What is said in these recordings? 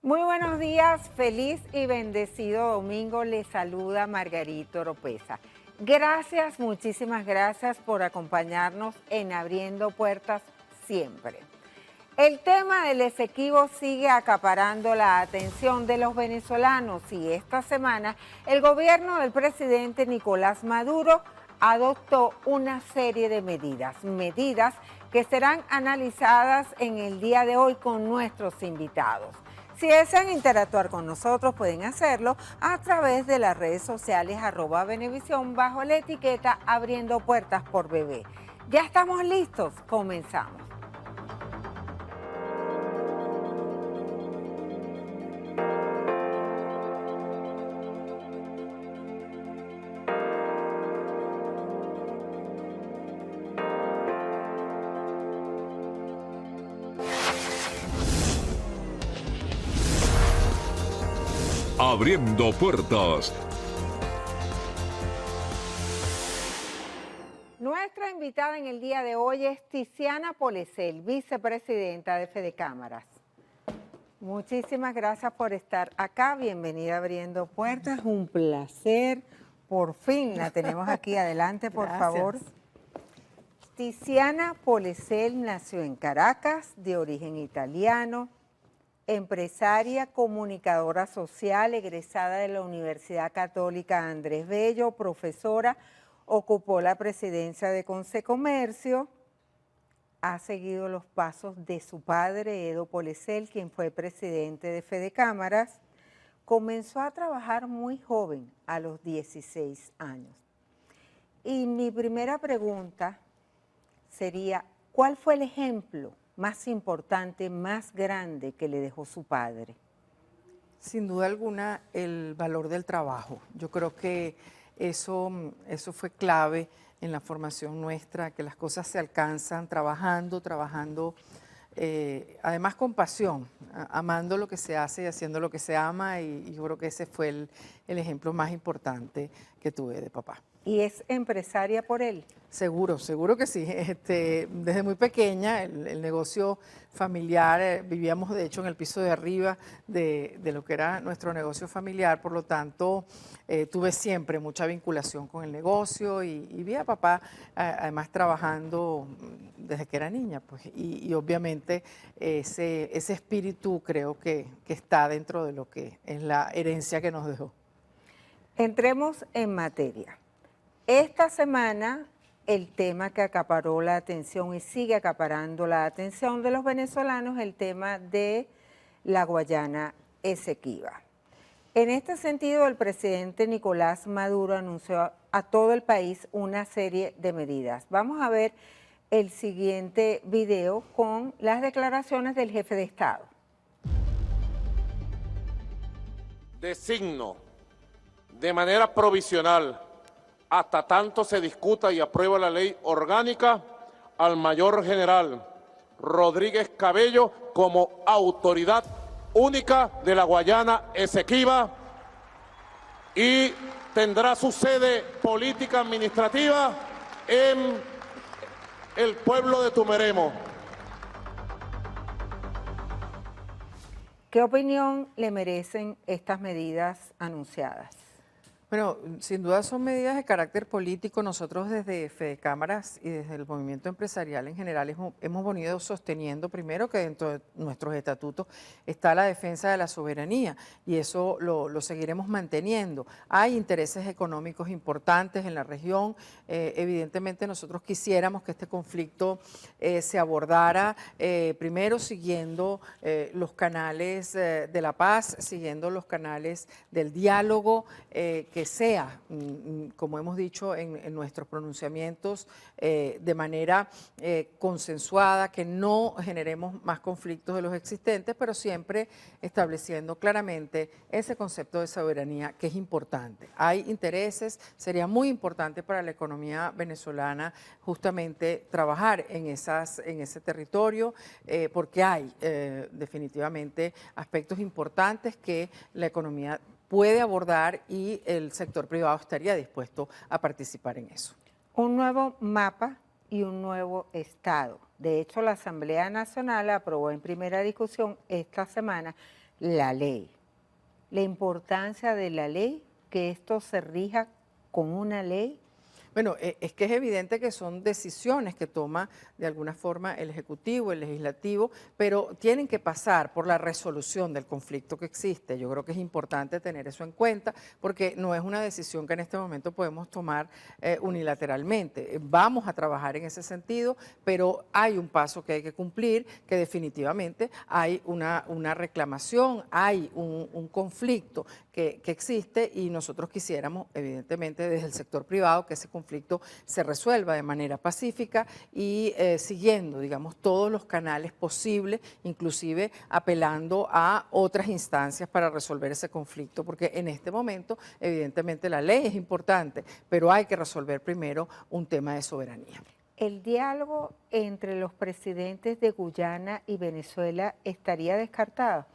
Muy buenos días, feliz y bendecido domingo. Les saluda Margarito Oropesa. Gracias, muchísimas gracias por acompañarnos en Abriendo Puertas siempre. El tema del Esequibo sigue acaparando la atención de los venezolanos y esta semana el gobierno del presidente Nicolás Maduro adoptó una serie de medidas que serán analizadas en el día de hoy con nuestros invitados. Si desean interactuar con nosotros, pueden hacerlo a través de las redes sociales @Venevisión bajo la etiqueta Abriendo Puertas por Bebé. Ya estamos listos, comenzamos. Abriendo Puertas. Nuestra invitada en el día de hoy es Tiziana Polesel, vicepresidenta de Fedecámaras. Muchísimas gracias por estar acá. Bienvenida a Abriendo Puertas. Un placer. Por fin la tenemos aquí. Adelante, por favor. Tiziana Polesel nació en Caracas, de origen italiano. Empresaria, comunicadora social, egresada de la Universidad Católica Andrés Bello, profesora, ocupó la presidencia de Consecomercio, ha seguido los pasos de su padre, Edo Polesel, quien fue presidente de Fedecámaras. Comenzó a trabajar muy joven, a los 16 años. Y mi primera pregunta sería, ¿cuál fue el ejemplo más importante, más grande que le dejó su padre? Sin duda alguna, el valor del trabajo. Yo creo que eso fue clave en la formación nuestra, que las cosas se alcanzan trabajando, además con pasión, amando lo que se hace y haciendo lo que se ama, y yo creo que ese fue el ejemplo más importante que tuve de papá. ¿Y es empresaria por él? Seguro que sí. Desde muy pequeña, el negocio familiar, vivíamos de hecho en el piso de arriba de lo que era nuestro negocio familiar, por lo tanto tuve siempre mucha vinculación con el negocio y vi a papá además trabajando desde que era niña, pues, y obviamente ese espíritu creo que está dentro de lo que es la herencia que nos dejó. Entremos en materia. Esta semana el tema que acaparó la atención y sigue acaparando la atención de los venezolanos es el tema de la Guayana Esequiba. En este sentido, el presidente Nicolás Maduro anunció a todo el país una serie de medidas. Vamos a ver el siguiente video con las declaraciones del jefe de Estado. Designo de manera provisional, hasta tanto se discuta y aprueba la ley orgánica, al mayor general Rodríguez Cabello como autoridad única de la Guayana Esequiba y tendrá su sede política administrativa en el pueblo de Tumeremo. ¿Qué opinión le merecen estas medidas anunciadas? Bueno, sin duda son medidas de carácter político. Nosotros desde Fedecámaras y desde el movimiento empresarial en general hemos venido sosteniendo primero que dentro de nuestros estatutos está la defensa de la soberanía y eso lo seguiremos manteniendo. Hay intereses económicos importantes en la región. Evidentemente nosotros quisiéramos que este conflicto se abordara primero siguiendo los canales de la paz, siguiendo los canales del diálogo, que sea, como hemos dicho en nuestros pronunciamientos, de manera consensuada, que no generemos más conflictos de los existentes, pero siempre estableciendo claramente ese concepto de soberanía que es importante. Hay intereses, sería muy importante para la economía venezolana justamente trabajar en ese territorio, porque hay definitivamente aspectos importantes que la economía puede abordar y el sector privado estaría dispuesto a participar en eso. Un nuevo mapa y un nuevo Estado. De hecho, la Asamblea Nacional aprobó en primera discusión esta semana la ley, la importancia de la ley, que esto se rija con una ley. Bueno, es que es evidente que son decisiones que toma de alguna forma el Ejecutivo, el Legislativo, pero tienen que pasar por la resolución del conflicto que existe. Yo creo que es importante tener eso en cuenta porque no es una decisión que en este momento podemos tomar unilateralmente. Vamos a trabajar en ese sentido, pero hay un paso que hay que cumplir, que definitivamente hay una reclamación, hay un conflicto que existe y nosotros quisiéramos, evidentemente, desde el sector privado, que ese conflicto se resuelva de manera pacífica y siguiendo, digamos, todos los canales posibles, inclusive apelando a otras instancias para resolver ese conflicto, porque en este momento, evidentemente, la ley es importante, pero hay que resolver primero un tema de soberanía. ¿El diálogo entre los presidentes de Guyana y Venezuela estaría descartado?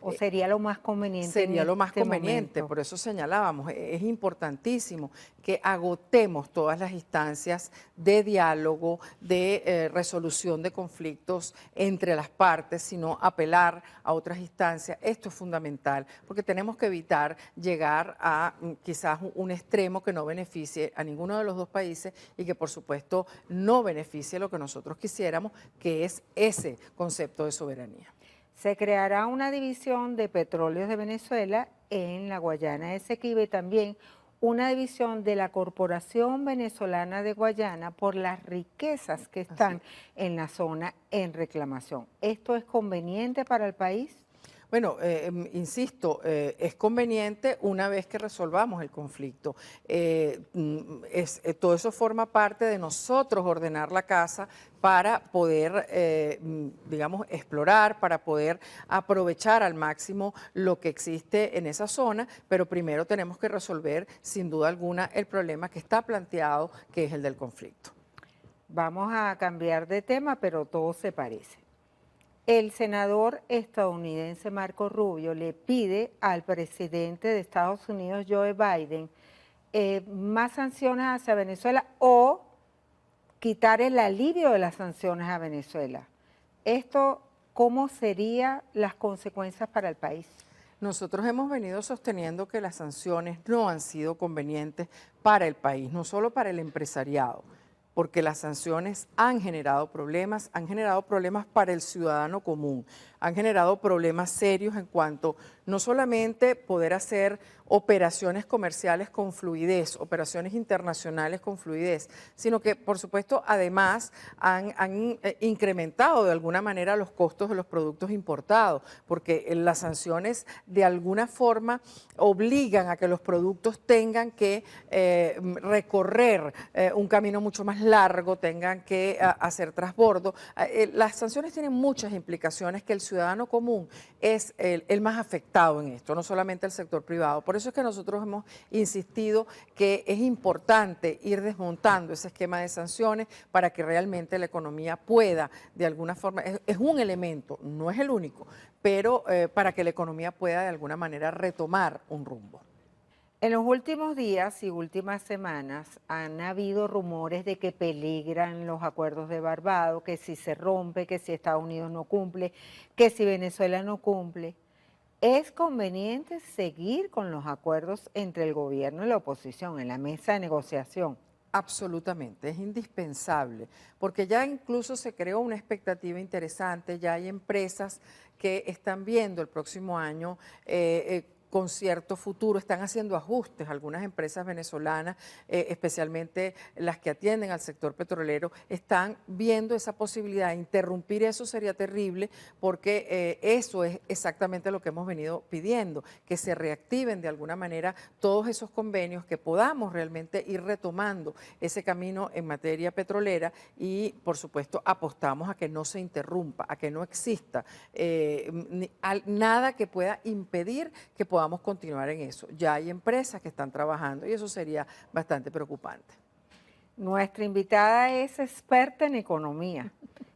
¿O sería lo más conveniente? Sería lo más conveniente, momento? por eso señalábamos, es importantísimo que agotemos todas las instancias de diálogo, de resolución de conflictos entre las partes, sino apelar a otras instancias. Esto es fundamental, porque tenemos que evitar llegar a quizás un extremo que no beneficie a ninguno de los dos países y que por supuesto no beneficie lo que nosotros quisiéramos, que es ese concepto de soberanía. Se creará una división de petróleos de Venezuela en la Guayana Esequiba y también una división de la Corporación Venezolana de Guayana por las riquezas que están en la zona en reclamación. ¿Esto es conveniente para el país? Bueno, insisto, es conveniente una vez que resolvamos el conflicto. Todo eso forma parte de nosotros ordenar la casa para poder, digamos, explorar, para poder aprovechar al máximo lo que existe en esa zona, pero primero tenemos que resolver, sin duda alguna, el problema que está planteado, que es el del conflicto. Vamos a cambiar de tema, pero todo se parece. El senador estadounidense Marco Rubio le pide al presidente de Estados Unidos, Joe Biden, más sanciones hacia Venezuela o quitar el alivio de las sanciones a Venezuela. Esto, ¿cómo serían las consecuencias para el país? Nosotros hemos venido sosteniendo que las sanciones no han sido convenientes para el país, no solo para el empresariado, porque las sanciones han generado problemas para el ciudadano común, han generado problemas serios en cuanto no solamente poder hacer operaciones comerciales con fluidez, operaciones internacionales con fluidez, sino que, por supuesto, además han incrementado de alguna manera los costos de los productos importados, porque las sanciones de alguna forma obligan a que los productos tengan que recorrer un camino mucho más largo, tengan que hacer transbordo. Las sanciones tienen muchas implicaciones que el ciudadano común es el más afectado en esto, no solamente el sector privado. Por eso es que nosotros hemos insistido que es importante ir desmontando ese esquema de sanciones para que realmente la economía pueda, de alguna forma, es un elemento, no es el único, pero para que la economía pueda de alguna manera retomar un rumbo. En los últimos días y últimas semanas han habido rumores de que peligran los acuerdos de Barbados, que si se rompe, que si Estados Unidos no cumple, que si Venezuela no cumple. ¿Es conveniente seguir con los acuerdos entre el gobierno y la oposición en la mesa de negociación? Absolutamente, es indispensable, porque ya incluso se creó una expectativa interesante, ya hay empresas que están viendo el próximo año con cierto futuro, están haciendo ajustes, algunas empresas venezolanas, especialmente las que atienden al sector petrolero, están viendo esa posibilidad. Interrumpir eso sería terrible porque eso es exactamente lo que hemos venido pidiendo, que se reactiven de alguna manera todos esos convenios, que podamos realmente ir retomando ese camino en materia petrolera y, por supuesto, apostamos a que no se interrumpa, a que no exista nada que pueda impedir que podamos continuar en eso. Ya hay empresas que están trabajando y eso sería bastante preocupante. Nuestra invitada es experta en economía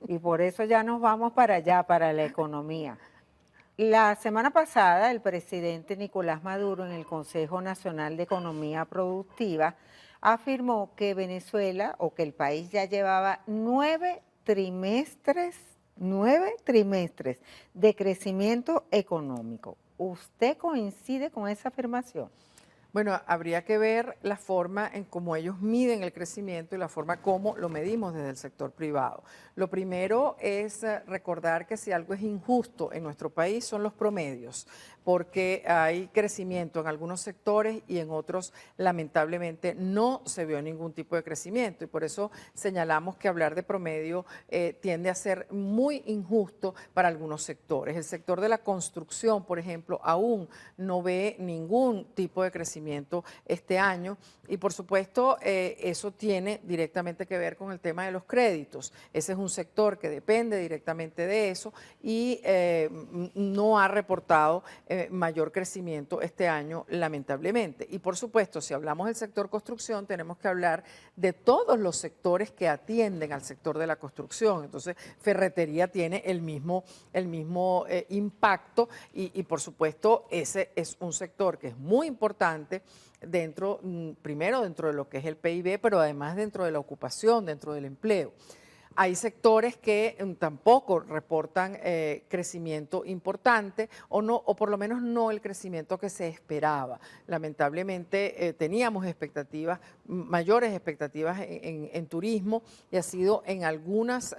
y por eso ya nos vamos para allá, para la economía. La semana pasada, el presidente Nicolás Maduro en el Consejo Nacional de Economía Productiva afirmó que Venezuela o que el país ya llevaba 9 trimestres 9 trimestres de crecimiento económico. ¿Usted coincide con esa afirmación? Bueno, habría que ver la forma en cómo ellos miden el crecimiento y la forma como lo medimos desde el sector privado. Lo primero es recordar que si algo es injusto en nuestro país son los promedios, porque hay crecimiento en algunos sectores y en otros lamentablemente no se vio ningún tipo de crecimiento y por eso señalamos que hablar de promedio tiende a ser muy injusto para algunos sectores. El sector de la construcción, por ejemplo, aún no ve ningún tipo de crecimiento este año y por supuesto eso tiene directamente que ver con el tema de los créditos. Ese es un sector que depende directamente de eso y no ha reportado mayor crecimiento este año lamentablemente. Y por supuesto, si hablamos del sector construcción, tenemos que hablar de todos los sectores que atienden al sector de la construcción. Entonces, ferretería tiene el mismo impacto y por supuesto ese es un sector que es muy importante primero dentro de lo que es el PIB, pero además dentro de la ocupación, dentro del empleo. Hay sectores que tampoco reportan crecimiento importante o por lo menos no el crecimiento que se esperaba. Lamentablemente teníamos mayores expectativas en turismo y ha sido en algunas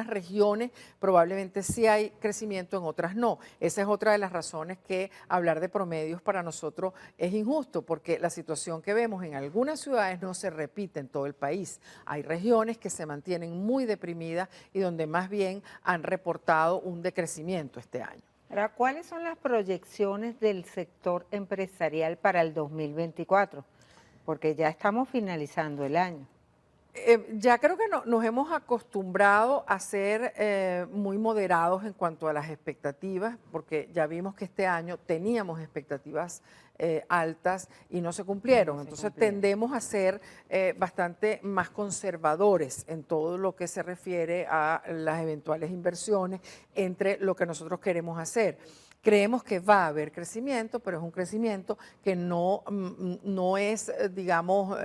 regiones probablemente sí hay crecimiento, en otras no. Esa es otra de las razones que hablar de promedios para nosotros es injusto, porque la situación que vemos en algunas ciudades no se repite en todo el país. Hay regiones que se mantienen muy deprimidas y donde más bien han reportado un decrecimiento este año. Ahora, ¿cuáles son las proyecciones del sector empresarial para el 2024? Porque ya estamos finalizando el año. Ya creo que nos hemos acostumbrado a ser muy moderados en cuanto a las expectativas, porque ya vimos que este año teníamos expectativas altas y no se cumplieron. Entonces tendemos a ser bastante más conservadores en todo lo que se refiere a las eventuales inversiones entre lo que nosotros queremos hacer. Creemos que va a haber crecimiento, pero es un crecimiento que no es, digamos,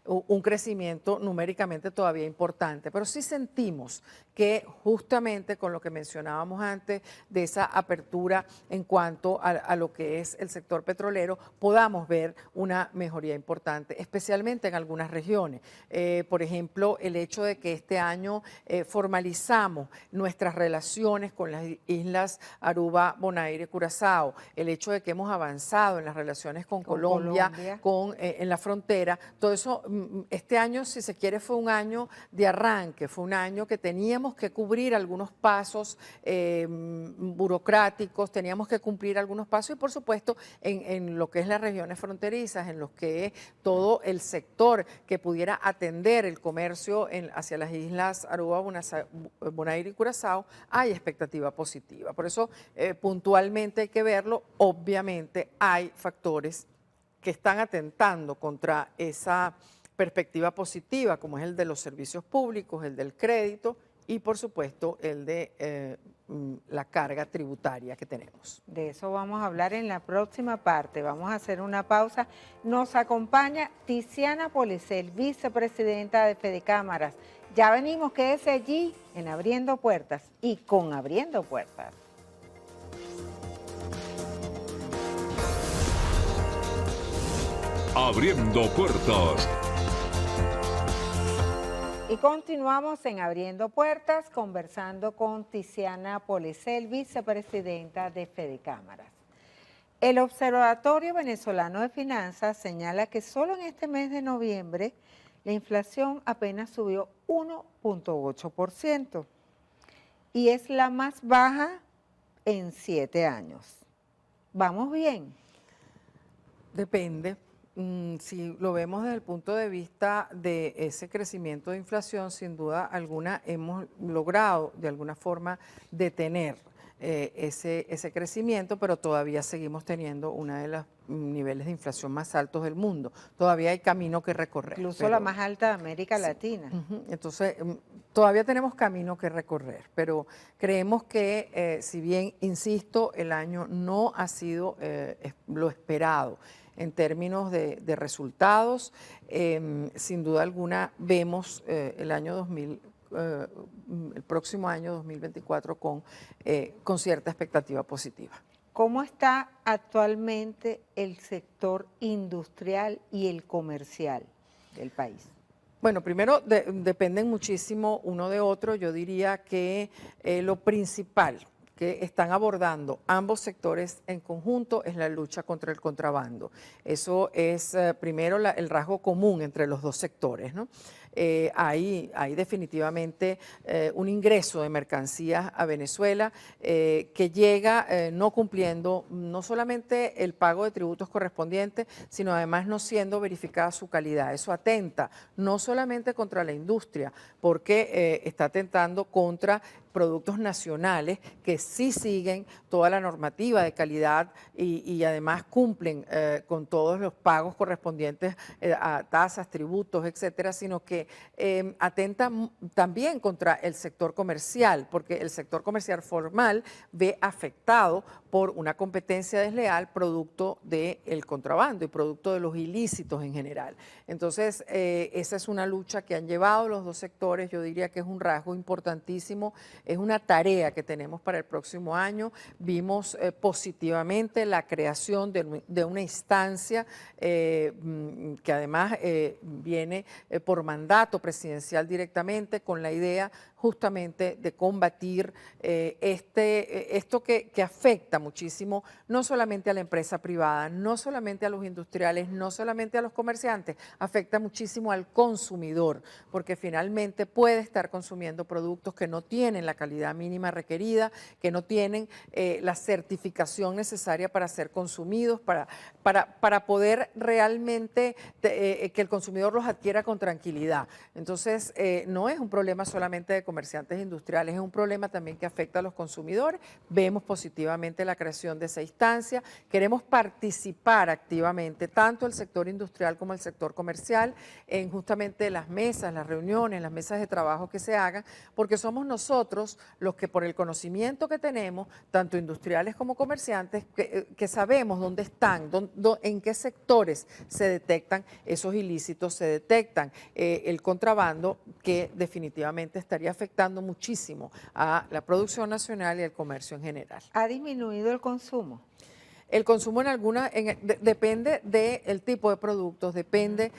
un crecimiento numéricamente todavía importante, pero sí sentimos que justamente con lo que mencionábamos antes de esa apertura en cuanto a lo que es el sector petrolero, podamos ver una mejoría importante, especialmente en algunas regiones. Por ejemplo, el hecho de que este año formalizamos nuestras relaciones con las islas Aruba, Bonaire, Curazao, el hecho de que hemos avanzado en las relaciones con Colombia. En la frontera, todo eso, este año, si se quiere, fue un año de arranque, fue un año que teníamos que cubrir algunos pasos burocráticos, teníamos que cumplir algunos pasos y por supuesto en lo que es las regiones fronterizas, en lo que es todo el sector que pudiera atender el comercio hacia las islas Aruba, Bonaire y Curazao, hay expectativa positiva. Por eso puntualmente hay que verlo. Obviamente hay factores que están atentando contra esa perspectiva positiva, como es el de los servicios públicos, el del crédito y por supuesto el de la carga tributaria que tenemos. De eso vamos a hablar en la próxima parte. Vamos a hacer una pausa. Nos acompaña Tiziana Polecel, vicepresidenta de Fedecámaras. Ya venimos, quédese allí en Abriendo Puertas y con Abriendo Puertas. Abriendo Puertas. Y continuamos en Abriendo Puertas, conversando con Tiziana Polecel, vicepresidenta de Fedecámaras. El Observatorio Venezolano de Finanzas señala que solo en este mes de noviembre la inflación apenas subió 1.8% y es la más baja en 7 años. ¿Vamos bien? Depende. Si lo vemos desde el punto de vista de ese crecimiento de inflación, sin duda alguna hemos logrado de alguna forma detener ese crecimiento, pero todavía seguimos teniendo uno de los niveles de inflación más altos del mundo. Todavía hay camino que recorrer. Incluso la más alta de América Latina. Entonces, todavía tenemos camino que recorrer, pero creemos que, si bien, insisto, el año no ha sido lo esperado en términos de resultados, sin duda alguna vemos el año el próximo año 2024 con cierta expectativa positiva. ¿Cómo está actualmente el sector industrial y el comercial del país? Bueno, primero dependen muchísimo uno de otro. Yo diría que lo principal que están abordando ambos sectores en conjunto es la lucha contra el contrabando. Eso es primero el rasgo común entre los dos sectores, ¿no? Hay definitivamente un ingreso de mercancías a Venezuela que llega no cumpliendo no solamente el pago de tributos correspondientes, sino además no siendo verificada su calidad. Eso atenta no solamente contra la industria, porque está atentando contra productos nacionales que sí siguen toda la normativa de calidad y además cumplen con todos los pagos correspondientes a tasas, tributos, etcétera, sino que atenta también contra el sector comercial, porque el sector comercial formal ve afectado por una competencia desleal producto del contrabando y producto de los ilícitos en general. Entonces, esa es una lucha que han llevado los dos sectores. Yo diría que es un rasgo importantísimo, es una tarea que tenemos para el próximo año. Vimos positivamente la creación de una instancia que además viene por mandato presidencial directamente con la idea justamente de combatir esto que afecta muchísimo no solamente a la empresa privada, no solamente a los industriales, no solamente a los comerciantes, afecta muchísimo al consumidor, porque finalmente puede estar consumiendo productos que no tienen la calidad mínima requerida, que no tienen la certificación necesaria para ser consumidos, para poder realmente que el consumidor los adquiera con tranquilidad. Entonces, no es un problema solamente de comerciantes industriales, es un problema también que afecta a los consumidores. Vemos positivamente la creación de esa instancia, queremos participar activamente, tanto el sector industrial como el sector comercial, en justamente las mesas, las reuniones, las mesas de trabajo que se hagan, porque somos nosotros los que por el conocimiento que tenemos, tanto industriales como comerciantes, que sabemos dónde están, en qué sectores se detectan esos ilícitos, se detectan el contrabando, que definitivamente estaría afectando muchísimo a la producción nacional y al comercio en general. ¿Ha disminuido el consumo? El consumo depende del tipo de productos, depende,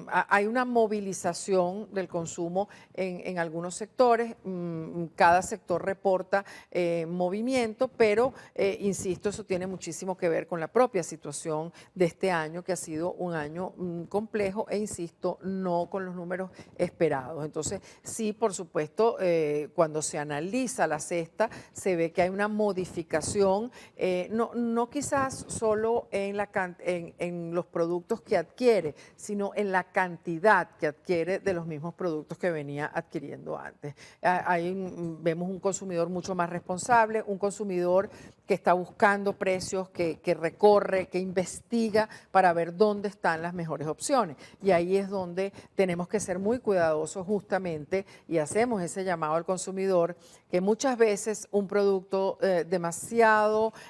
hay una movilización del consumo en algunos sectores, cada sector reporta movimiento, pero insisto, eso tiene muchísimo que ver con la propia situación de este año, que ha sido un año complejo e insisto, no con los números esperados. Entonces, sí, por supuesto, cuando se analiza la cesta, se ve que hay una modificación, no quizás solo en los productos que adquiere, sino en la cantidad que adquiere de los mismos productos que venía adquiriendo antes. Ahí vemos un consumidor mucho más responsable, un consumidor que está buscando precios, que recorre, que investiga para ver dónde están las mejores opciones. Y ahí es donde tenemos que ser muy cuidadosos justamente y hacemos ese llamado al consumidor, que muchas veces un producto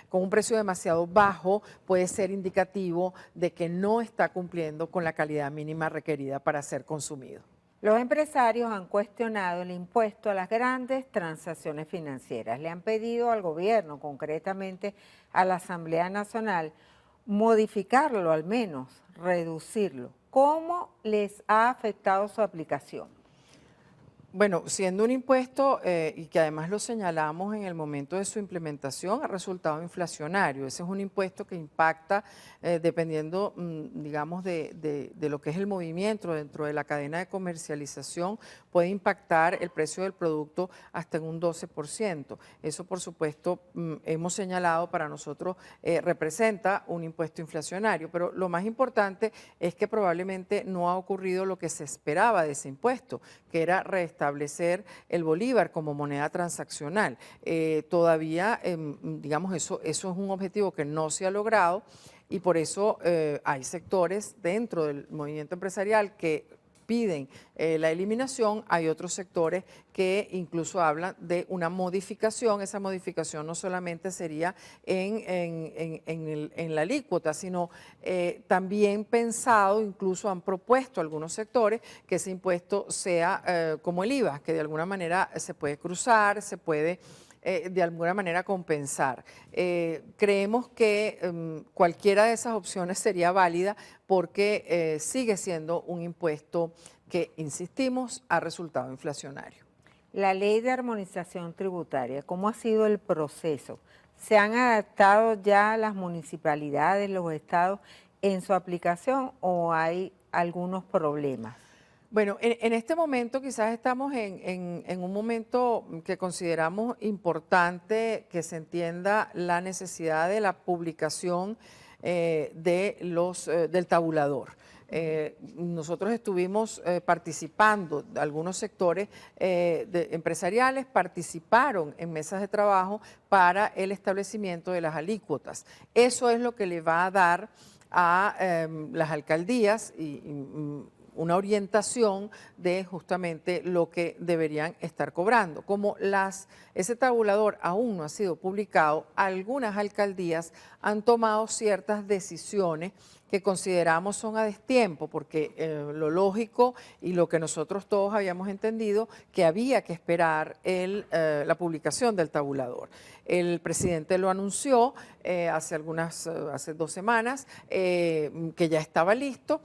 con un precio demasiado bajo puede ser indicativo de que no está cumpliendo con la calidad mínima requerida para ser consumido. Los empresarios han cuestionado el impuesto a las grandes transacciones financieras. Le han pedido al gobierno, concretamente a la Asamblea Nacional, modificarlo al menos, reducirlo. ¿Cómo les ha afectado su aplicación? Bueno, siendo un impuesto y que además lo señalamos en el momento de su implementación, ha resultado inflacionario. Ese es un impuesto que impacta dependiendo, digamos, de lo que es el movimiento dentro de la cadena de comercialización, puede impactar el precio del producto hasta en un 12%. Eso, por supuesto, hemos señalado para nosotros representa un impuesto inflacionario, pero lo más importante es que probablemente no ha ocurrido lo que se esperaba de ese impuesto, que era restablecer el bolívar como moneda transaccional. Todavía, digamos, eso es un objetivo que no se ha logrado y por eso hay sectores dentro del movimiento empresarial que piden la eliminación, hay otros sectores que incluso hablan de una modificación. Esa modificación no solamente sería en la alícuota, sino también pensado, incluso han propuesto algunos sectores que ese impuesto sea como el IVA, que de alguna manera se puede cruzar, se puede de alguna manera compensar. Creemos que cualquiera de esas opciones sería válida porque sigue siendo un impuesto que, insistimos, ha resultado inflacionario. La ley de armonización tributaria, ¿cómo ha sido el proceso? ¿Se han adaptado ya las municipalidades, los estados en su aplicación o hay algunos problemas? Bueno, en este momento quizás estamos en un momento que consideramos importante que se entienda la necesidad de la publicación del tabulador. Nosotros estuvimos participando, algunos sectores empresariales participaron en mesas de trabajo para el establecimiento de las alícuotas. Eso es lo que le va a dar a las alcaldías una orientación de justamente lo que deberían estar cobrando. Como ese tabulador aún no ha sido publicado, algunas alcaldías han tomado ciertas decisiones que consideramos son a destiempo, porque lo lógico y lo que nosotros todos habíamos entendido, que había que esperar la publicación del tabulador. El presidente lo anunció hace 2 semanas, que ya estaba listo.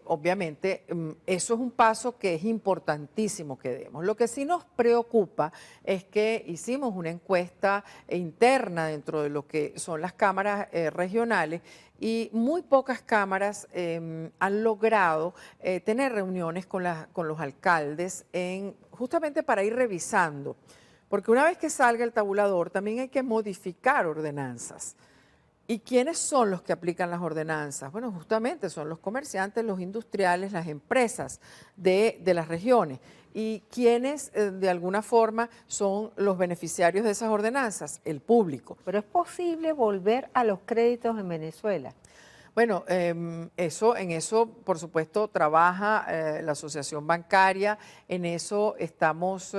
Obviamente, eso es un paso que es importantísimo que demos. Lo que sí nos preocupa es que hicimos una encuesta interna dentro de lo que son las cámaras regionales y muy pocas cámaras han logrado tener reuniones con los alcaldes justamente para ir revisando. Porque una vez que salga el tabulador, también hay que modificar ordenanzas. ¿Y quiénes son los que aplican las ordenanzas? Bueno, justamente son los comerciantes, los industriales, las empresas de las regiones. ¿Y quiénes de alguna forma son los beneficiarios de esas ordenanzas? El público. ¿Pero es posible volver a los créditos en Venezuela? Bueno, en eso, por supuesto, trabaja la asociación bancaria. En eso estamos,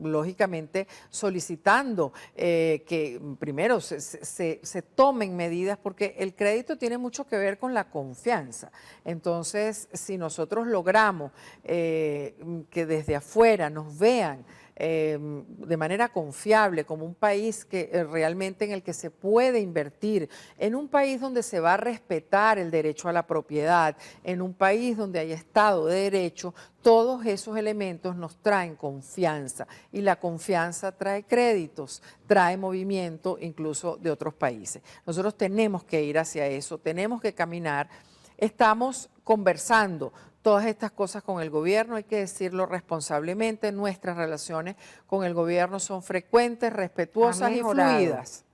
lógicamente, solicitando que primero se tomen medidas, porque el crédito tiene mucho que ver con la confianza. Entonces, si nosotros logramos que desde afuera nos vean de manera confiable, como un país que realmente en el que se puede invertir, en un país donde se va a respetar el derecho a la propiedad, en un país donde hay Estado de Derecho, todos esos elementos nos traen confianza y la confianza trae créditos, trae movimiento incluso de otros países. Nosotros tenemos que ir hacia eso, tenemos que caminar. Estamos conversando todas estas cosas con el gobierno, hay que decirlo responsablemente, nuestras relaciones con el gobierno son frecuentes, respetuosas y fluidas,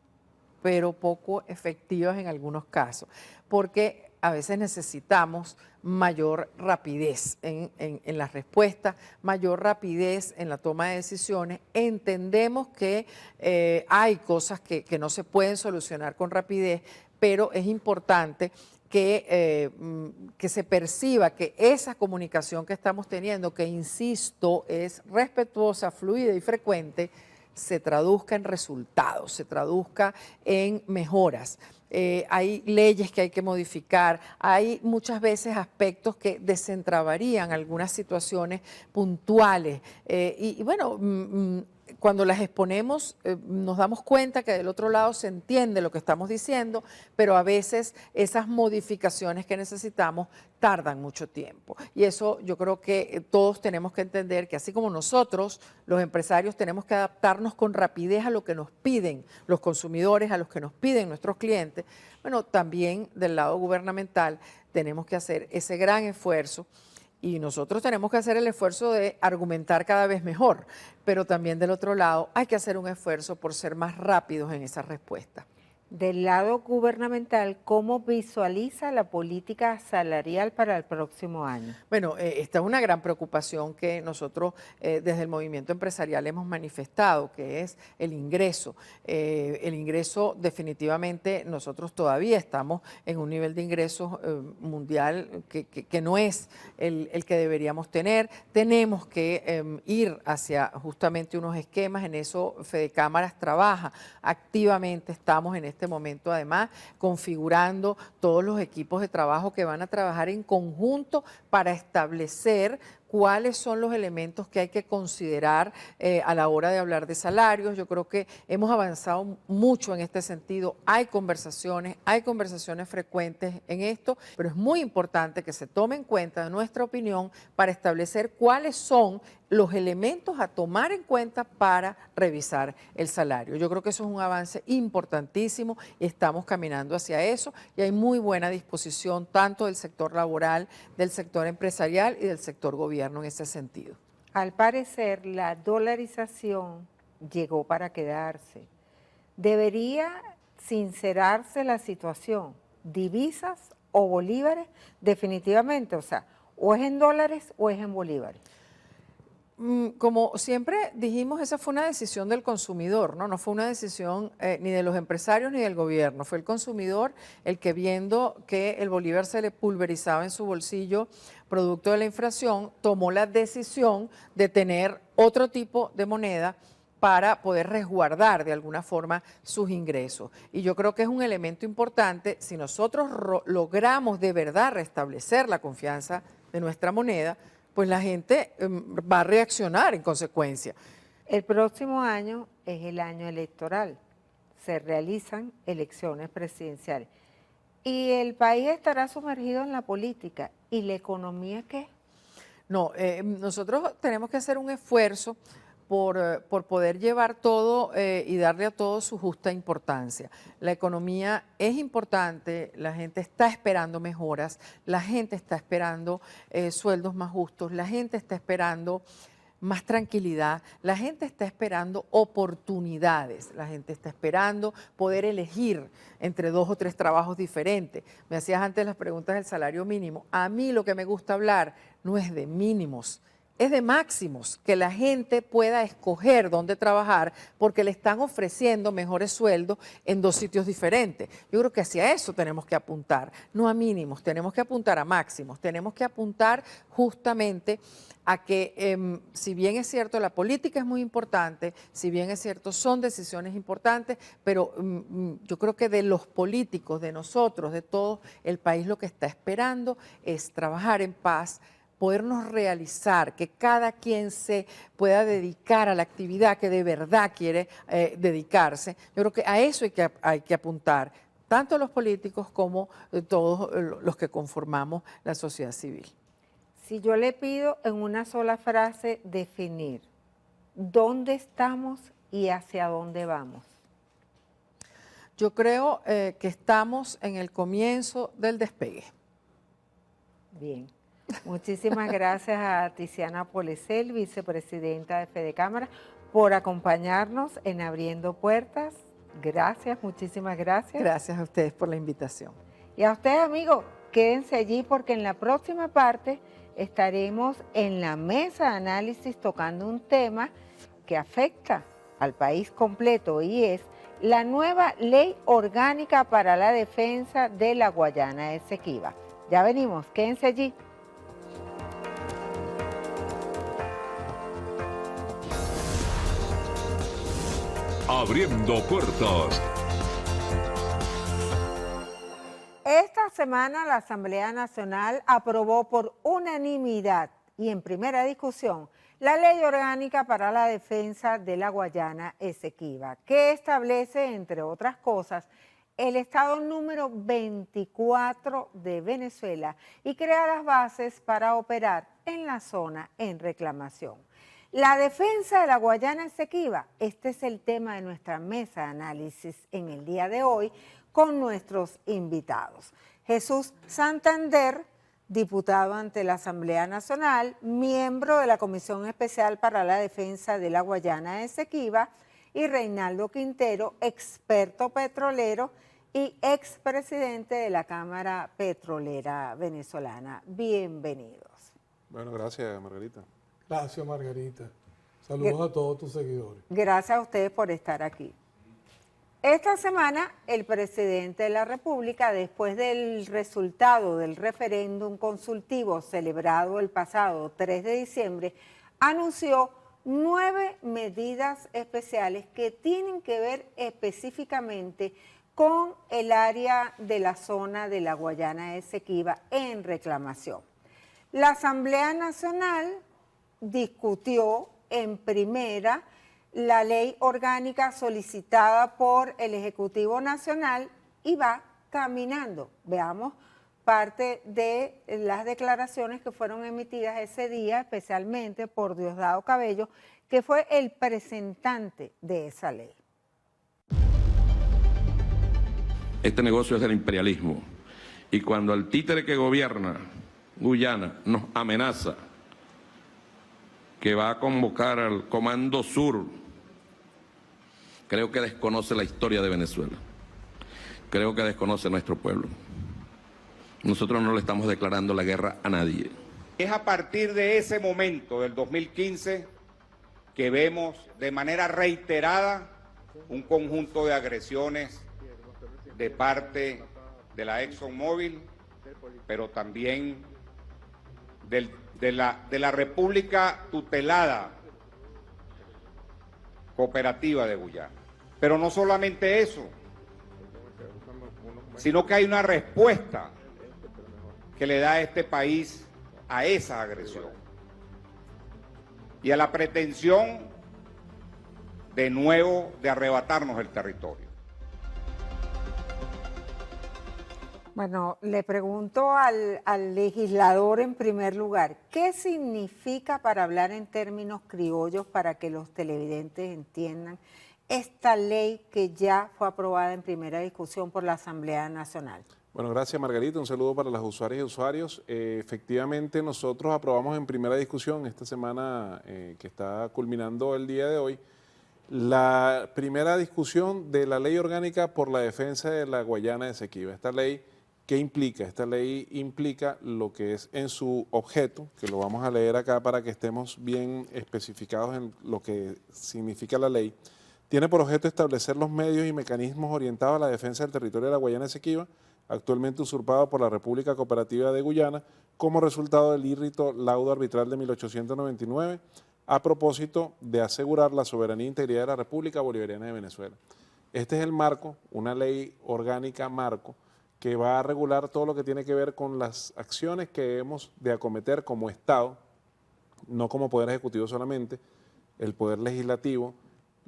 pero poco efectivas en algunos casos, porque a veces necesitamos mayor rapidez en las respuestas, mayor rapidez en la toma de decisiones. Entendemos que hay cosas que no se pueden solucionar con rapidez, pero es importante que se perciba que esa comunicación que estamos teniendo, que insisto, es respetuosa, fluida y frecuente, se traduzca en resultados, se traduzca en mejoras. Hay leyes que hay que modificar, hay muchas veces aspectos que desentrabarían algunas situaciones puntuales. Bueno, cuando las exponemos nos damos cuenta que del otro lado se entiende lo que estamos diciendo, pero a veces esas modificaciones que necesitamos tardan mucho tiempo. Y eso yo creo que todos tenemos que entender que así como nosotros, los empresarios, tenemos que adaptarnos con rapidez a lo que nos piden los consumidores, a los que nos piden nuestros clientes, bueno, también del lado gubernamental tenemos que hacer ese gran esfuerzo. Y nosotros tenemos que hacer el esfuerzo de argumentar cada vez mejor, pero también del otro lado hay que hacer un esfuerzo por ser más rápidos en esa respuesta. Del lado gubernamental, ¿cómo visualiza la política salarial para el próximo año? Bueno, esta es una gran preocupación que nosotros desde el movimiento empresarial hemos manifestado, que es el ingreso. El ingreso definitivamente nosotros todavía estamos en un nivel de ingresos mundial que no es el que deberíamos tener. Tenemos que ir hacia justamente unos esquemas, en eso Fedecámaras trabaja activamente, estamos en este momento además configurando todos los equipos de trabajo que van a trabajar en conjunto para establecer cuáles son los elementos que hay que considerar a la hora de hablar de salarios. Yo creo que hemos avanzado mucho en este sentido. Hay conversaciones frecuentes en esto, pero es muy importante que se tome en cuenta nuestra opinión para establecer cuáles son los elementos a tomar en cuenta para revisar el salario. Yo creo que eso es un avance importantísimo y estamos caminando hacia eso y hay muy buena disposición tanto del sector laboral, del sector empresarial y del sector gobierno en ese sentido. Al parecer, la dolarización llegó para quedarse. ¿Debería sincerarse la situación? ¿Divisas o bolívares? Definitivamente, o sea, o es en dólares o es en bolívares. Como siempre dijimos, esa fue una decisión del consumidor, ¿no? No fue una decisión ni de los empresarios ni del gobierno. Fue el consumidor el que, viendo que el bolívar se le pulverizaba en su bolsillo producto de la inflación, tomó la decisión de tener otro tipo de moneda para poder resguardar de alguna forma sus ingresos. Y yo creo que es un elemento importante, si nosotros logramos de verdad restablecer la confianza de nuestra moneda, pues la gente va a reaccionar en consecuencia. El próximo año es el año electoral. Se realizan elecciones presidenciales. Y el país estará sumergido en la política. ¿Y la economía qué? No, nosotros tenemos que hacer un esfuerzo por poder llevar todo y darle a todo su justa importancia. La economía es importante, la gente está esperando mejoras, la gente está esperando sueldos más justos, la gente está esperando más tranquilidad, la gente está esperando oportunidades, la gente está esperando poder elegir entre 2 o 3 trabajos diferentes. Me hacías antes las preguntas del salario mínimo. A mí lo que me gusta hablar no es de mínimos, es de máximos, que la gente pueda escoger dónde trabajar porque le están ofreciendo mejores sueldos en 2 sitios diferentes. Yo creo que hacia eso tenemos que apuntar, no a mínimos, tenemos que apuntar a máximos, tenemos que apuntar justamente a que, si bien es cierto, la política es muy importante, si bien es cierto, son decisiones importantes, pero yo creo que de los políticos, de nosotros, de todo el país, lo que está esperando es trabajar en paz, podernos realizar, que cada quien se pueda dedicar a la actividad que de verdad quiere dedicarse. Yo creo que a eso hay que apuntar, tanto los políticos como todos los que conformamos la sociedad civil. Si yo le pido en una sola frase definir dónde estamos y hacia dónde vamos. Yo creo que estamos en el comienzo del despegue. Bien. Muchísimas gracias a Tiziana Polecel, vicepresidenta de Fedecámaras, por acompañarnos en Abriendo Puertas. Gracias, muchísimas gracias. Gracias a ustedes por la invitación. Y a ustedes, amigos, quédense allí porque en la próxima parte estaremos en la mesa de análisis tocando un tema que afecta al país completo y es la nueva ley orgánica para la defensa de la Guayana Esequiba. Ya venimos, quédense allí. Abriendo Puertas. Esta semana la Asamblea Nacional aprobó por unanimidad y en primera discusión la Ley Orgánica para la Defensa de la Guayana Esequiba, que establece, entre otras cosas, el estado número 24 de Venezuela y crea las bases para operar en la zona en reclamación. La defensa de la Guayana Esequiba, este es el tema de nuestra mesa de análisis en el día de hoy con nuestros invitados. Jesús Santander, diputado ante la Asamblea Nacional, miembro de la Comisión Especial para la Defensa de la Guayana Esequiba, y Reinaldo Quintero, experto petrolero y expresidente de la Cámara Petrolera Venezolana. Bienvenidos. Bueno, gracias, Margarita. Gracias, Margarita. Saludos a todos tus seguidores. Gracias a ustedes por estar aquí. Esta semana, el presidente de la República, después del resultado del referéndum consultivo celebrado el pasado 3 de diciembre, anunció 9 medidas especiales que tienen que ver específicamente con el área de la zona de la Guayana Esequiba en reclamación. La Asamblea Nacional discutió en primera la ley orgánica solicitada por el Ejecutivo Nacional y va caminando. Veamos parte de las declaraciones que fueron emitidas ese día, especialmente por Diosdado Cabello, que fue el presentante de esa ley. Este negocio es del imperialismo. Y cuando el títere que gobierna Guyana nos amenaza que va a convocar al Comando Sur, creo que desconoce la historia de Venezuela. Creo que desconoce nuestro pueblo. Nosotros no le estamos declarando la guerra a nadie. Es a partir de ese momento, del 2015, que vemos de manera reiterada un conjunto de agresiones de parte de la ExxonMobil, pero también de la República Tutelada Cooperativa de Guyana. Pero no solamente eso, sino que hay una respuesta que le da este país a esa agresión y a la pretensión de nuevo de arrebatarnos el territorio. Bueno, le pregunto al legislador en primer lugar, ¿qué significa, para hablar en términos criollos, para que los televidentes entiendan, esta ley que ya fue aprobada en primera discusión por la Asamblea Nacional? Bueno, gracias, Margarita. Un saludo para las usuarias y usuarios. Efectivamente, nosotros aprobamos en primera discusión esta semana que está culminando el día de hoy, la primera discusión de la ley orgánica por la defensa de la Guayana Esequiba. Esta ley, ¿qué implica? Esta ley implica lo que es en su objeto, que lo vamos a leer acá para que estemos bien especificados en lo que significa la ley. Tiene por objeto establecer los medios y mecanismos orientados a la defensa del territorio de la Guayana Esequiba, actualmente usurpado por la República Cooperativa de Guyana, como resultado del írrito laudo arbitral de 1899, a propósito de asegurar la soberanía e integridad de la República Bolivariana de Venezuela. Este es el marco, una ley orgánica marco, que va a regular todo lo que tiene que ver con las acciones que hemos de acometer como Estado, no como Poder Ejecutivo solamente, el Poder Legislativo,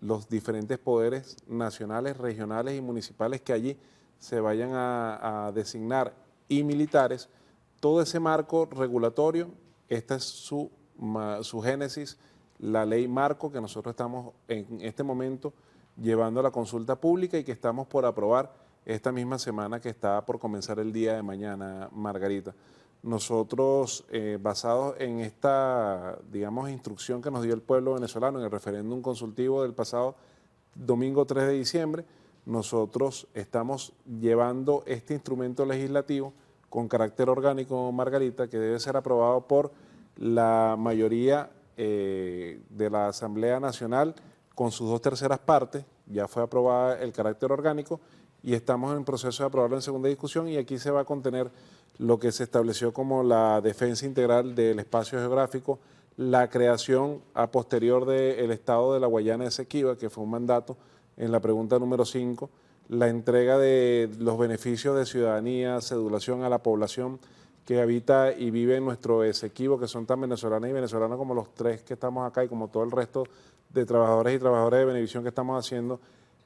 los diferentes poderes nacionales, regionales y municipales que allí se vayan a designar, y militares. Todo ese marco regulatorio, esta es su génesis, la ley marco que nosotros estamos en este momento llevando a la consulta pública y que estamos por aprobar esta misma semana, que está por comenzar el día de mañana, Margarita. Nosotros, basados en esta, digamos, instrucción que nos dio el pueblo venezolano en el referéndum consultivo del pasado domingo 3 de diciembre, nosotros estamos llevando este instrumento legislativo con carácter orgánico, Margarita, que debe ser aprobado por la mayoría de la Asamblea Nacional con sus 2/3 partes. Ya fue aprobada el carácter orgánico y estamos en proceso de aprobarlo en segunda discusión, y aquí se va a contener lo que se estableció como la defensa integral del espacio geográfico, la creación a posterior del Estado de la Guayana Esequiba, que fue un mandato en la pregunta número 5, la entrega de los beneficios de ciudadanía, cedulación a la población que habita y vive en nuestro Esequibo, que son tan venezolanas y venezolanos como los 3 que estamos acá y como todo el resto de trabajadores y trabajadoras de Venevisión que estamos haciendo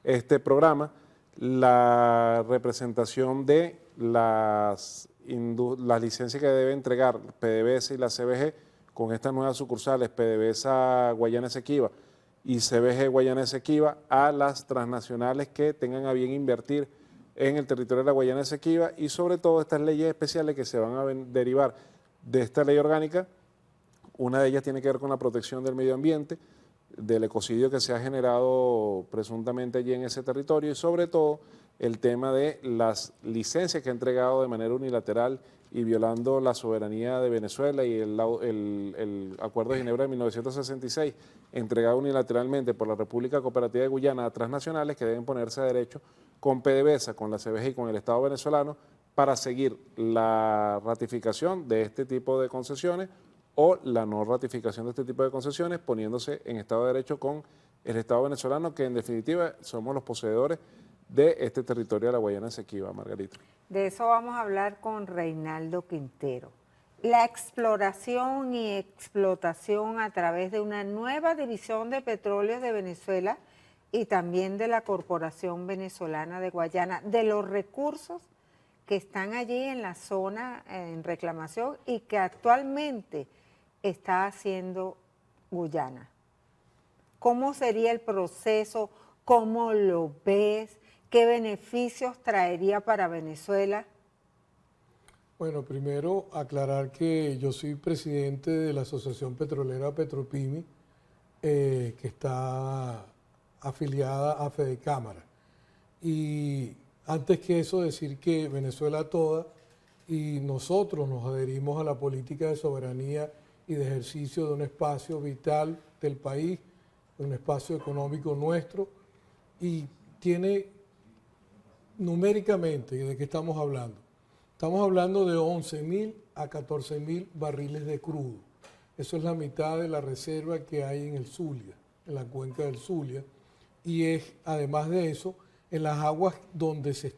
este programa, la representación de las licencias que debe entregar PDVSA y la CBG con estas nuevas sucursales, PDVSA Guayana Esequiba y CBG Guayana Esequiba, a las transnacionales que tengan a bien invertir en el territorio de la Guayana Esequiba, y sobre todo estas leyes especiales que se van a derivar de esta ley orgánica. Una de ellas tiene que ver con la protección del medio ambiente, del ecocidio que se ha generado presuntamente allí en ese territorio y sobre todo el tema de las licencias que ha entregado de manera unilateral y violando la soberanía de Venezuela y el Acuerdo de Ginebra de 1966, entregado unilateralmente por la República Cooperativa de Guyana a transnacionales que deben ponerse a derecho con PDVSA, con la CBG y con el Estado venezolano para seguir la ratificación de este tipo de concesiones o la no ratificación de este tipo de concesiones, poniéndose en Estado de Derecho con el Estado venezolano, que en definitiva somos los poseedores de este territorio de la Guayana Esequiba, Margarita. De eso vamos a hablar con Reinaldo Quintero. La exploración y explotación a través de una nueva división de petróleos de Venezuela y también de la Corporación Venezolana de Guayana, de los recursos que están allí en la zona en reclamación y que actualmente está haciendo Guyana. ¿Cómo sería el proceso? ¿Cómo lo ves? ¿Qué beneficios traería para Venezuela? Bueno, primero aclarar que yo soy presidente de la Asociación Petrolera Petropimi, que está afiliada a Fedecámara. Y antes que eso, decir que Venezuela toda y nosotros nos adherimos a la política de soberanía y de ejercicio de un espacio vital del país, de un espacio económico nuestro, y tiene numéricamente, ¿de qué estamos hablando? Estamos hablando de 11.000 a 14.000 barriles de crudo. Eso es la mitad de la reserva que hay en el Zulia, en la cuenca del Zulia. Y es, además de eso, en las aguas donde se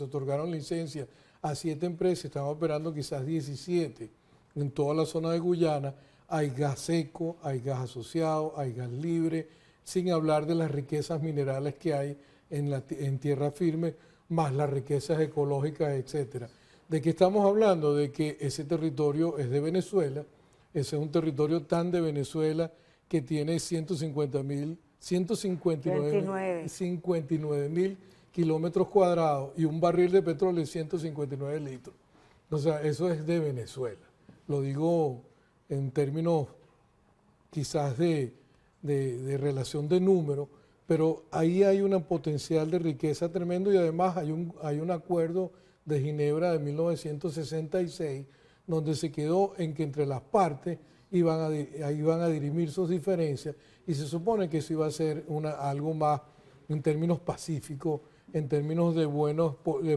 otorgaron licencias a 7 empresas, están operando quizás 17. En toda la zona de Guyana hay gas seco, hay gas asociado, hay gas libre, sin hablar de las riquezas minerales que hay en tierra firme, más las riquezas ecológicas, etcétera. ¿De qué estamos hablando? De que ese territorio es de Venezuela, ese es un territorio tan de Venezuela que tiene 159.000 kilómetros cuadrados y un barril de petróleo de 159 litros. O sea, eso es de Venezuela. Lo digo en términos quizás de relación de número, pero ahí hay un potencial de riqueza tremendo y además hay un acuerdo de Ginebra de 1966 donde se quedó en que entre las partes iban a dirimir sus diferencias y se supone que eso iba a ser algo más en términos pacíficos, en términos de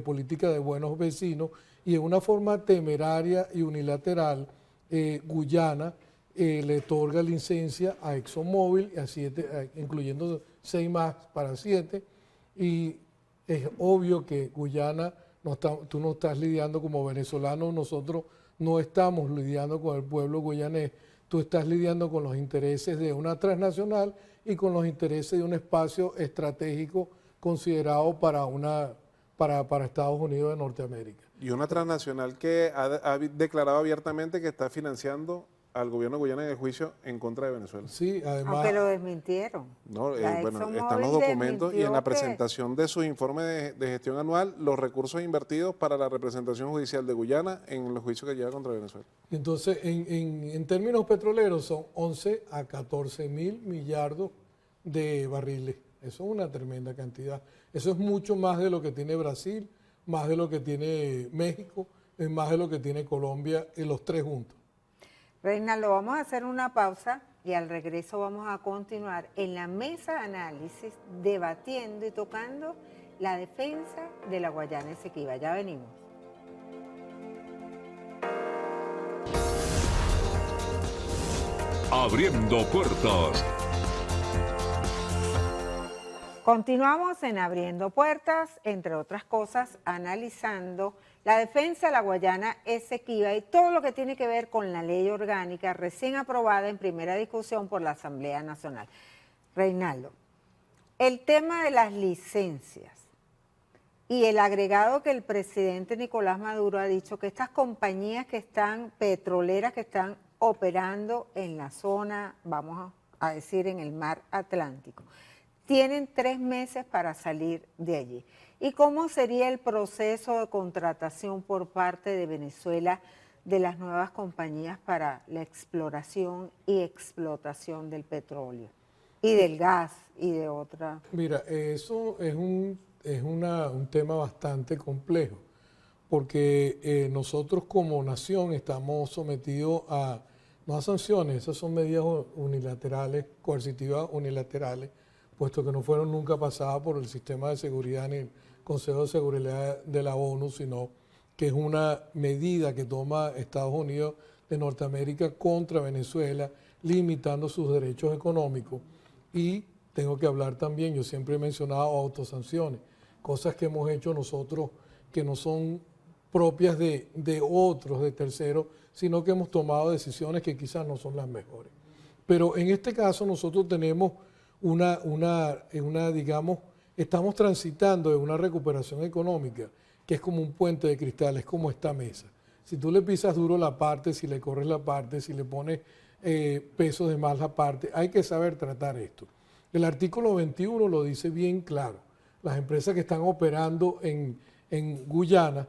política de buenos vecinos y en una forma temeraria y unilateral Guyana le otorga licencia a ExxonMobil, a 7, incluyendo 6 más para 7, y es obvio que Guyana, tú no estás lidiando como venezolano, nosotros no estamos lidiando con el pueblo guyanés, tú estás lidiando con los intereses de una transnacional y con los intereses de un espacio estratégico considerado para Estados Unidos de Norteamérica. Y una transnacional que ha declarado abiertamente que está financiando al gobierno de Guyana en el juicio en contra de Venezuela. Sí, además... Aunque lo desmintieron. No, bueno, están los documentos y en la presentación de su informe de gestión anual, los recursos invertidos para la representación judicial de Guyana en los juicios que lleva contra Venezuela. Entonces, en términos petroleros son 11 a 14 mil millardos de barriles. Eso es una tremenda cantidad. Eso es mucho más de lo que tiene Brasil, más de lo que tiene México, es más de lo que tiene Colombia, en los tres juntos. Reinaldo, vamos a hacer una pausa y al regreso vamos a continuar en la mesa de análisis debatiendo y tocando la defensa de la Guayana Esequiba. Ya venimos. Abriendo puertas. Continuamos en Abriendo Puertas, entre otras cosas, analizando la defensa de la Guayana Esequiba y todo lo que tiene que ver con la ley orgánica recién aprobada en primera discusión por la Asamblea Nacional. Reinaldo, el tema de las licencias y el agregado que el presidente Nicolás Maduro ha dicho que estas compañías que están petroleras, que están operando en la zona, vamos a decir, en el mar Atlántico, tienen 3 meses para salir de allí. ¿Y cómo sería el proceso de contratación por parte de Venezuela de las nuevas compañías para la exploración y explotación del petróleo y del gas y de otra? Mira, eso es un tema bastante complejo, porque nosotros como nación estamos sometidos no a sanciones, esas son medidas unilaterales, coercitivas unilaterales, puesto que no fueron nunca pasadas por el sistema de seguridad ni el Consejo de Seguridad de la ONU, sino que es una medida que toma Estados Unidos de Norteamérica contra Venezuela, limitando sus derechos económicos. Y tengo que hablar también, yo siempre he mencionado autosanciones, cosas que hemos hecho nosotros que no son propias de otros, de terceros, sino que hemos tomado decisiones que quizás no son las mejores. Pero en este caso nosotros tenemos digamos, estamos transitando de una recuperación económica que es como un puente de cristal, es como esta mesa. Si tú le pisas duro la parte, si le corres la parte, si le pones peso de más la parte, hay que saber tratar esto. El artículo 21 lo dice bien claro. Las empresas que están operando en Guyana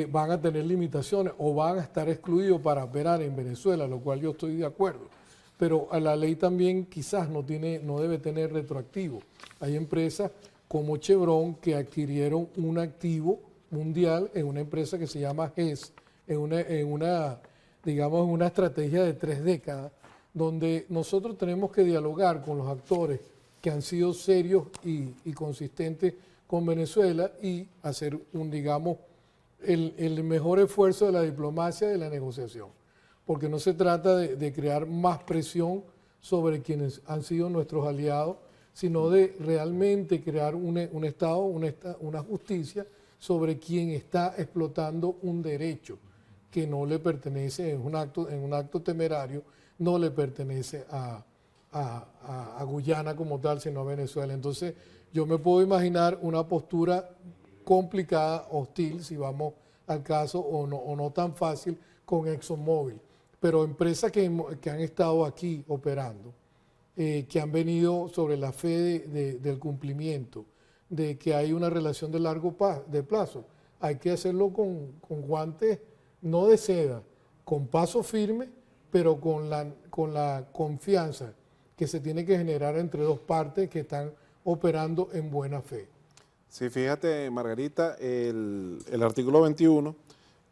van a tener limitaciones o van a estar excluidos para operar en Venezuela, lo cual yo estoy de acuerdo. Pero a la ley también quizás no debe tener retroactivo. Hay empresas como Chevron que adquirieron un activo mundial en una empresa que se llama GES, digamos, una estrategia de 3 décadas, donde nosotros tenemos que dialogar con los actores que han sido serios y consistentes con Venezuela y hacer digamos, el mejor esfuerzo de la diplomacia y de la negociación. Porque no se trata de crear más presión sobre quienes han sido nuestros aliados, sino de realmente crear un Estado, una justicia sobre quien está explotando un derecho que no le pertenece, en un acto temerario, no le pertenece a Guyana como tal, sino a Venezuela. Entonces, yo me puedo imaginar una postura complicada, hostil, si vamos al caso, o no tan fácil con ExxonMobil. Pero empresas que han estado aquí operando, que han venido sobre la fe del cumplimiento, de que hay una relación de largo plazo, hay que hacerlo con guantes no de seda, con paso firme, pero con la confianza que se tiene que generar entre dos partes que están operando en buena fe. Sí, fíjate, Margarita, el artículo 21,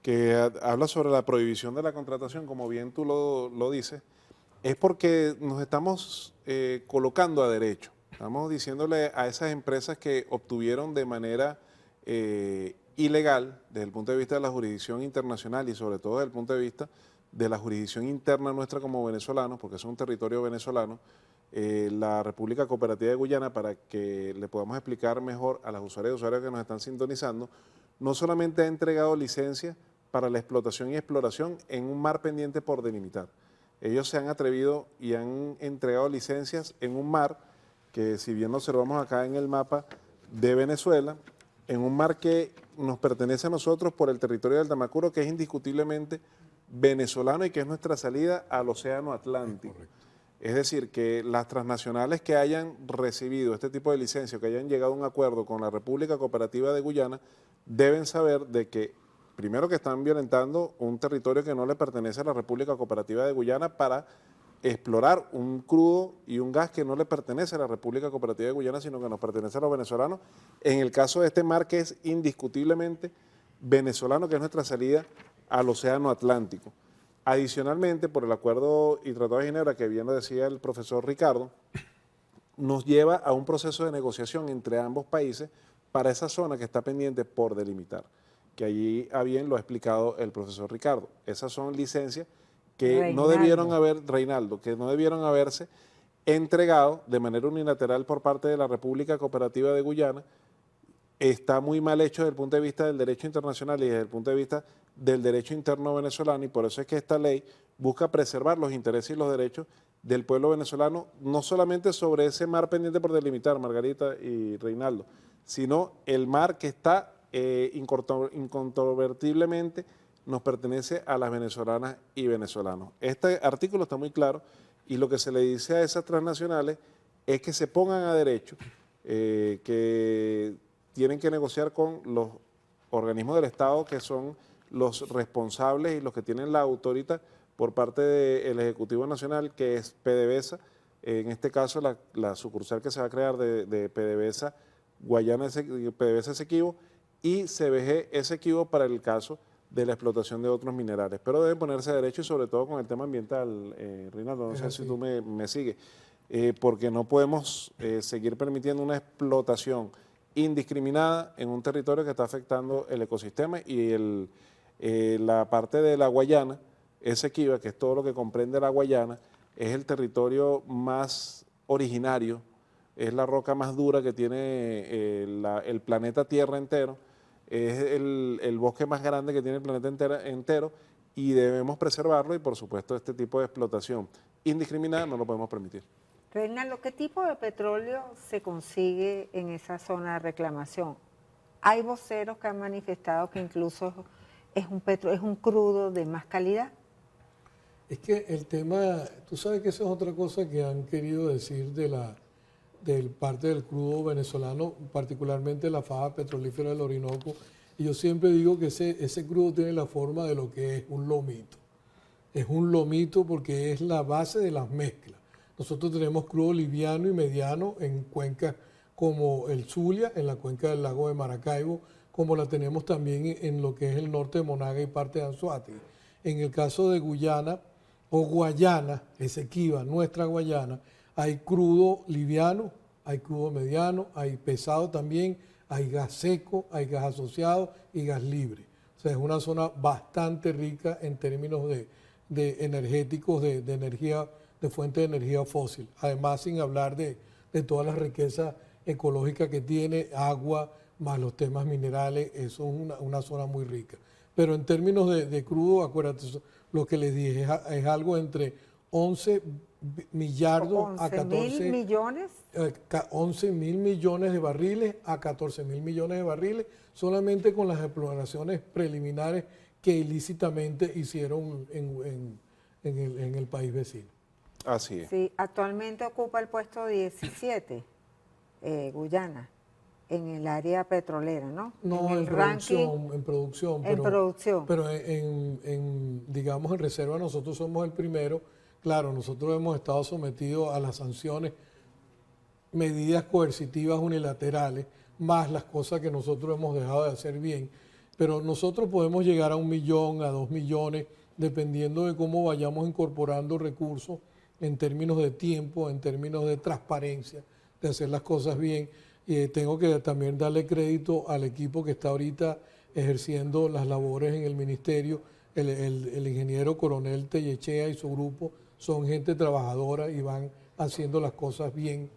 que habla sobre la prohibición de la contratación, como bien tú lo dices, es porque nos estamos colocando a derecho. Estamos diciéndole a esas empresas que obtuvieron de manera ilegal, desde el punto de vista de la jurisdicción internacional y sobre todo desde el punto de vista de la jurisdicción interna nuestra como venezolanos, porque es un territorio venezolano, la República Cooperativa de Guyana, para que le podamos explicar mejor a las usuarias y usuarios que nos están sintonizando, no solamente ha entregado licencias para la explotación y exploración en un mar pendiente por delimitar. Ellos se han atrevido y han entregado licencias en un mar que, si bien observamos acá en el mapa de Venezuela, en un mar que nos pertenece a nosotros por el territorio del Tamacuro, que es indiscutiblemente venezolano y que es nuestra salida al Océano Atlántico. Es decir, que las transnacionales que hayan recibido este tipo de licencia, que hayan llegado a un acuerdo con la República Cooperativa de Guyana, deben saber de que, primero, que están violentando un territorio que no le pertenece a la República Cooperativa de Guyana para explorar un crudo y un gas que no le pertenece a la República Cooperativa de Guyana, sino que nos pertenece a los venezolanos, en el caso de este mar que es indiscutiblemente venezolano, que es nuestra salida al Océano Atlántico. Adicionalmente, por el Acuerdo y Tratado de Ginebra, que bien lo decía el profesor Ricardo, nos lleva a un proceso de negociación entre ambos países para esa zona que está pendiente por delimitar, que allí a bien lo ha explicado el profesor Ricardo. Esas son licencias que no debieron haberse entregado de manera unilateral por parte de la República Cooperativa de Guyana. Está muy mal hecho desde el punto de vista del derecho internacional y desde el punto de vista del derecho interno venezolano, y por eso es que esta ley busca preservar los intereses y los derechos del pueblo venezolano, no solamente sobre ese mar pendiente por delimitar, Margarita y Reinaldo, sino el mar que está incontrovertiblemente nos pertenece a las venezolanas y venezolanos. Este artículo está muy claro y lo que se le dice a esas transnacionales es que se pongan a derecho, que tienen que negociar con los organismos del Estado, que son los responsables y los que tienen la autoridad por parte del Ejecutivo Nacional, que es PDVSA, en este caso la sucursal que se va a crear de PDVSA Guayana, PDVSA Esequibo, y CBG Esequibo para el caso de la explotación de otros minerales. Pero deben ponerse a derecho y sobre todo con el tema ambiental, Rinaldo, no sé si tú me sigues, porque no podemos seguir permitiendo una explotación indiscriminada en un territorio que está afectando el ecosistema y la parte de la Guayana, Esequiba, que es todo lo que comprende la Guayana, es el territorio más originario, es la roca más dura que tiene el planeta Tierra entero, es el bosque más grande que tiene el planeta entero y debemos preservarlo y por supuesto este tipo de explotación indiscriminada no lo podemos permitir. Reinaldo, ¿qué tipo de petróleo se consigue en esa zona de reclamación? Hay voceros que han manifestado que incluso es un crudo de más calidad. Es que el tema, tú sabes que esa es otra cosa que han querido decir del parte del crudo venezolano, particularmente la faja petrolífera del Orinoco, y yo siempre digo que ese crudo tiene la forma de lo que es un lomito. Es un lomito porque es la base de las mezclas. Nosotros tenemos crudo liviano y mediano en cuencas como el Zulia, en la cuenca del lago de Maracaibo, como la tenemos también en lo que es el norte de Monaga y parte de Anzoátegui. En el caso de Guyana o Guayana, Esequiba, nuestra Guayana, hay crudo liviano, hay crudo mediano, hay pesado también, hay gas seco, hay gas asociado y gas libre. O sea, es una zona bastante rica en términos de energéticos, de energía, de fuente de energía fósil. Además, sin hablar de todas las riquezas ecológicas que tiene, agua, más los temas minerales, eso es una zona muy rica. Pero en términos de crudo, acuérdate, lo que les dije, es algo entre 11 millardos a 14 ¿11.000 millones? 11 mil millones de barriles a 14 mil millones de barriles, solamente con las exploraciones preliminares que ilícitamente hicieron en el país vecino. Así es. Sí, actualmente ocupa el puesto 17, Guyana, en el área petrolera, ¿no? No, en producción. Pero digamos, en reserva nosotros somos el primero. Claro, nosotros hemos estado sometidos a las sanciones, medidas coercitivas unilaterales, más las cosas que nosotros hemos dejado de hacer bien. Pero nosotros podemos llegar a 1 millón, a 2 millones, dependiendo de cómo vayamos incorporando recursos en términos de tiempo, en términos de transparencia, de hacer las cosas bien. Y tengo que también darle crédito al equipo que está ahorita ejerciendo las labores en el ministerio. El ingeniero coronel Tellechea y su grupo son gente trabajadora y van haciendo las cosas bien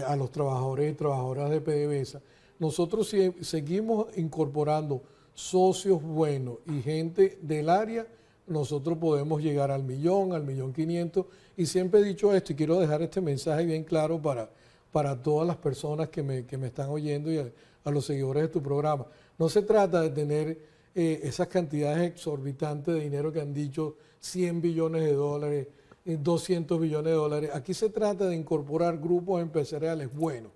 a los trabajadores y trabajadoras de PDVSA. Nosotros seguimos incorporando socios buenos y gente del área, nosotros podemos llegar al 1.500.000, y siempre he dicho esto y quiero dejar este mensaje bien claro para todas las personas que me están oyendo y a los seguidores de tu programa. No se trata de tener esas cantidades exorbitantes de dinero que han dicho, 100 billones de dólares, 200 billones de dólares. Aquí se trata de incorporar grupos empresariales buenos.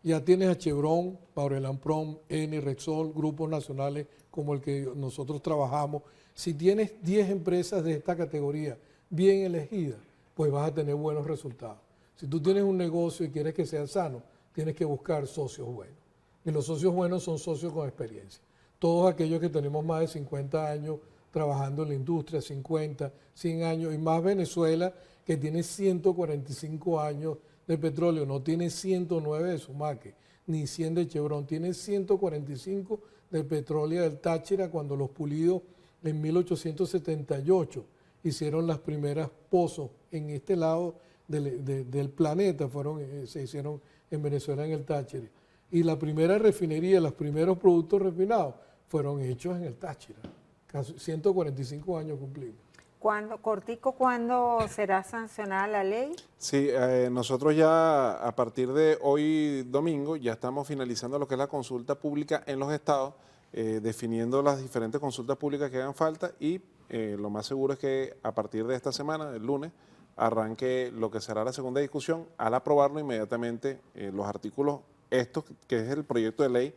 Ya tienes a Chevron, Power-Prom, Eni, Rexol, grupos nacionales como el que nosotros trabajamos. Si tienes 10 empresas de esta categoría bien elegidas, pues vas a tener buenos resultados. Si tú tienes un negocio y quieres que sea sano, tienes que buscar socios buenos. Y los socios buenos son socios con experiencia. Todos aquellos que tenemos más de 50 años trabajando en la industria, 50, 100 años, y más Venezuela, que tiene 145 años de petróleo, no tiene 109 de Sumaque, ni 100 de Chevron, tiene 145 de petróleo del Táchira, cuando los Pulidos en 1878 hicieron las primeras pozos en este lado del planeta, se hicieron en Venezuela en el Táchira. Y la primera refinería, los primeros productos refinados fueron hechos en el Táchira. Casi 145 años cumplimos. ¿Cuándo será sancionada la ley? Sí, nosotros ya a partir de hoy domingo ya estamos finalizando lo que es la consulta pública en los estados, definiendo las diferentes consultas públicas que hagan falta y lo más seguro es que a partir de esta semana, el lunes, arranque lo que será la segunda discusión. Al aprobarlo inmediatamente los artículos estos, que es el proyecto de ley,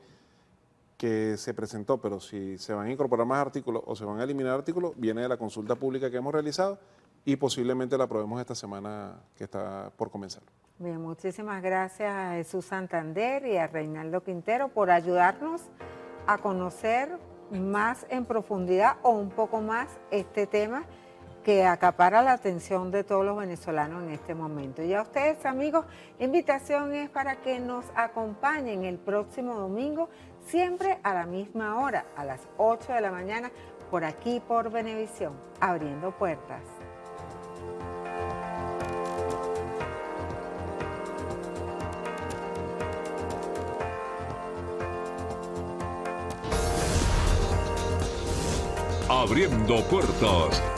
que se presentó, pero si se van a incorporar más artículos o se van a eliminar artículos, viene de la consulta pública que hemos realizado y posiblemente la aprobemos esta semana que está por comenzar. Bien, muchísimas gracias a Jesús Santander y a Reinaldo Quintero por ayudarnos a conocer más en profundidad o un poco más este tema que acapara la atención de todos los venezolanos en este momento. Y a ustedes, amigos, la invitación es para que nos acompañen el próximo domingo, siempre a la misma hora, a las 8 de la mañana, por aquí por Venevisión, abriendo puertas. Abriendo puertas.